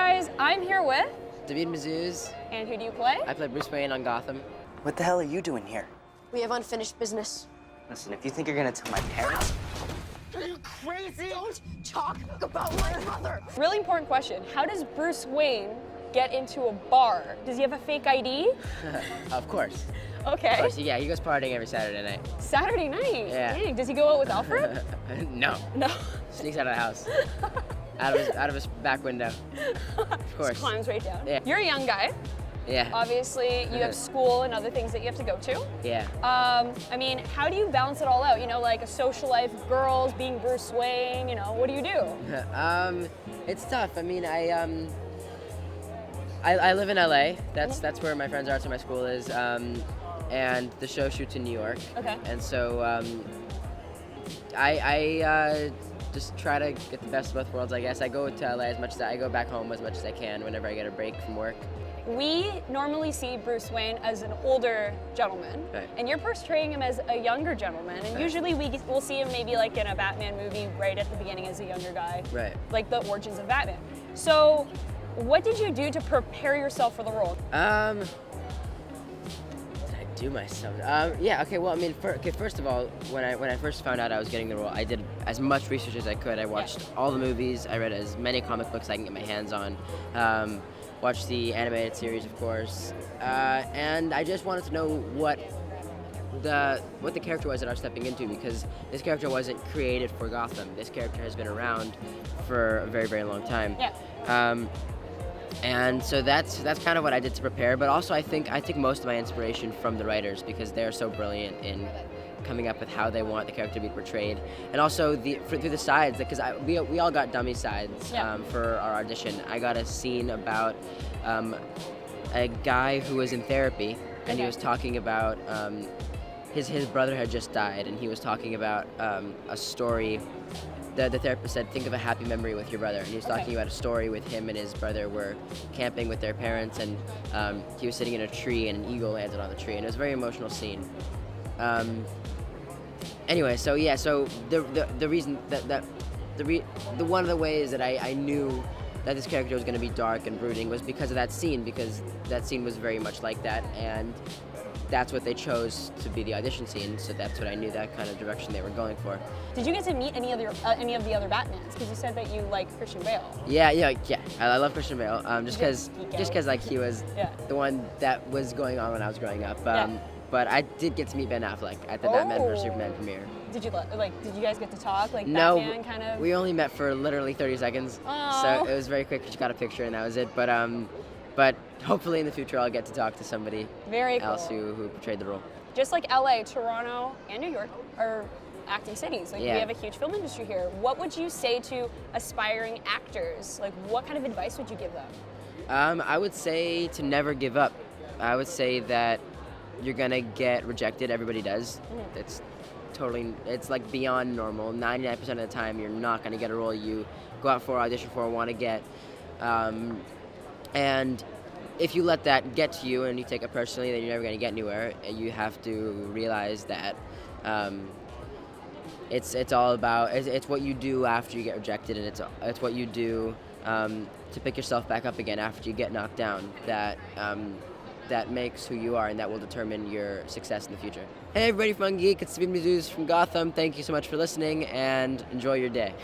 guys, I'm here with... Mazouz. And who do you play? I play Bruce Wayne on Gotham. What the hell are you doing here? We have unfinished business. Listen, if you think you're gonna tell my parents... Are you crazy? Don't talk about my mother! Really important question. How does Bruce Wayne get into a bar? Does he have a fake ID? Of course. Okay. Of course, yeah, he goes partying every Saturday night. Saturday night? Yeah. Dang, does he go out with Alfred? No. No. Sneaks out of the house. out of his back window. Of course. Just climbs right down. Yeah. You're a young guy. Yeah. Obviously, you have school and other things that you have to go to. Yeah. I mean, how do you balance it all out? You know, like a social life, girls, being Bruce Wayne, you know, what do you do? It's tough. I mean, I live in LA. That's where my friends are, so my school is. And the show shoots in New York. Okay. And so I just try to get the best of both worlds, I guess. I go to LA as much as I go back home as much as I can whenever I get a break from work. We normally see Bruce Wayne as an older gentleman, right. And you're portraying him as a younger gentleman. And right. Usually we'll see him maybe like in a Batman movie right at the beginning as a younger guy, right? Like the origins of Batman. So, what did you do to prepare yourself for the role? Did I do myself? Yeah. Okay. Well, I mean, first of all, when I first found out I was getting the role, I did as much research as I could. I watched all the movies. I read as many comic books I can get my hands on. Watched the animated series, of course, and I just wanted to know what the character was that I was stepping into, because this character wasn't created for Gotham. This character has been around for a very, very long time. Yeah. And so that's kind of what I did to prepare. But also, I think most of my inspiration from the writers, because they're so brilliant in coming up with how they want the character to be portrayed, and also through the sides, because we all got dummy sides. Yeah. For our audition. I got a scene about a guy who was in therapy, and he was talking about his brother had just died, and he was talking about a story. The therapist said, think of a happy memory with your brother, and he was talking about a story with him and his brother were camping with their parents, and he was sitting in a tree and an eagle landed on the tree, and it was a very emotional scene. Anyway, so yeah, so the reason the one of the ways that I knew that this character was going to be dark and brooding was because of that scene, because that scene was very much like that, and that's what they chose to be the audition scene, so that's what I knew, that kind of direction they were going for. Did you get to meet any of the other Batmans? Because you said that you like Christian Bale. Yeah. I love Christian Bale, just because like he was the one that was going on when I was growing up. But I did get to meet Ben Affleck at the Batman vs Superman premiere. Did you guys get to talk, like no, Batman kind of? We only met for literally 30 seconds. Aww. So it was very quick. Just got a picture and that was it. But hopefully in the future I'll get to talk to somebody else who portrayed the role. Just like LA, Toronto, and New York are acting cities. Like we have a huge film industry here. What would you say to aspiring actors? Like what kind of advice would you give them? I would say to never give up. I would say that you're gonna get rejected. Everybody does. Mm-hmm. It's like beyond normal. 99% of the time, you're not gonna get a role you go out for, audition for, want to get. And if you let that get to you and you take it personally, then you're never gonna get anywhere. You have to realize that it's all about it's what you do after you get rejected, and it's what you do to pick yourself back up again after you get knocked down. That makes who you are, and that will determine your success in the future. Hey everybody, Fun Geek, it's Mazouz from Gotham. Thank you so much for listening, and enjoy your day.